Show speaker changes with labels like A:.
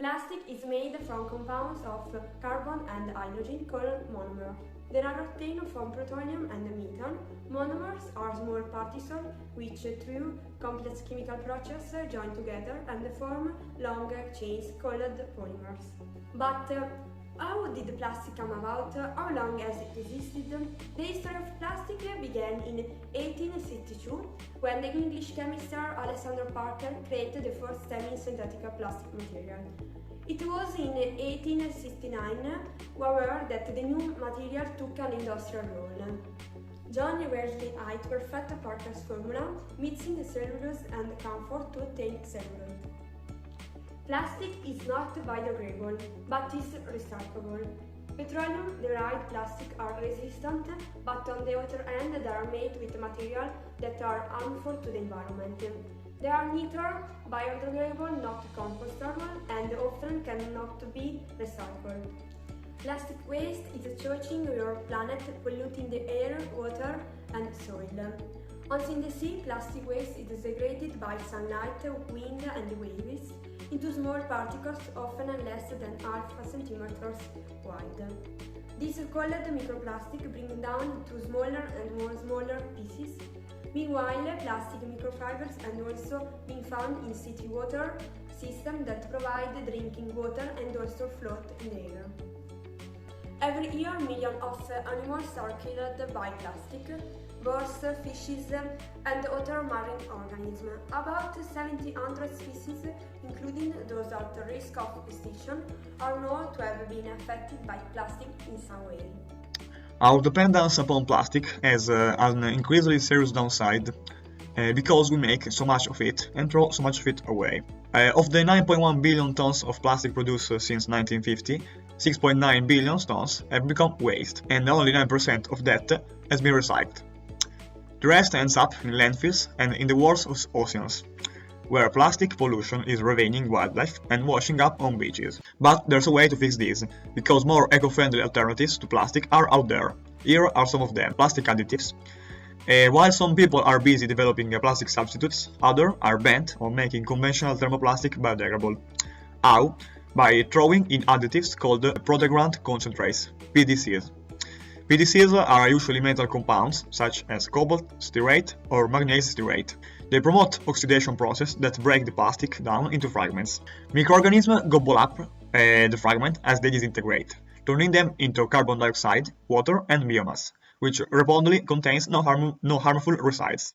A: Plastic is made from compounds of carbon and hydrogen called monomer. They are obtained from petroleum and methane. Monomers are small particles which, through complex chemical processes, join together and form long chains called polymers. But how did plastic come about? How long has it existed? The history of plastic began in 1862 when the English chemist Alexander Parker created the first semi-synthetic plastic material. It was in 1869, however, that the new material took an industrial role. John Wesley Hite perfected Parker's formula, mixing cellulose and camphor to obtain celluloid. Plastic is not biodegradable, but is recyclable. Petroleum-derived plastics are resistant, but on the other hand they are made with materials that are harmful to the environment. They are neither biodegradable nor compostable and often cannot be recycled. Plastic waste is choking your planet, polluting the air, water and soil. Also in the sea, plastic waste is degraded by sunlight, wind and waves into small particles often less than half a centimeter wide. These called microplastic bring down to smaller and more smaller pieces. Meanwhile, plastic microfibers are also being found in city water systems that provide drinking water and also float in the air. Every year, millions of animals are killed by plastic. Birds, fishes and other marine organisms. About 700 species, including those at risk of extinction, are known to have been affected by plastic in some way.
B: Our dependence upon plastic has an increasingly serious downside because we make so much of it and throw so much of it away. Of the 9.1 billion tons of plastic produced since 1950, 6.9 billion tons have become waste, and only 9% of that has been recycled. The rest ends up in landfills and in the world's oceans, where plastic pollution is ravaging wildlife and washing up on beaches. But there's a way to fix this, because more eco-friendly alternatives to plastic are out there. Here are some of them. Plastic additives. While some people are busy developing plastic substitutes, others are bent on making conventional thermoplastic biodegradable. How? By throwing in additives called protegrant concentrates, PDCs. PDCs are usually metal compounds such as cobalt stearate or magnesium stearate. They promote oxidation process that break the plastic down into fragments. Microorganisms gobble up the fragment as they disintegrate, turning them into carbon dioxide, water and biomass, which reportedly contains no harmful residues.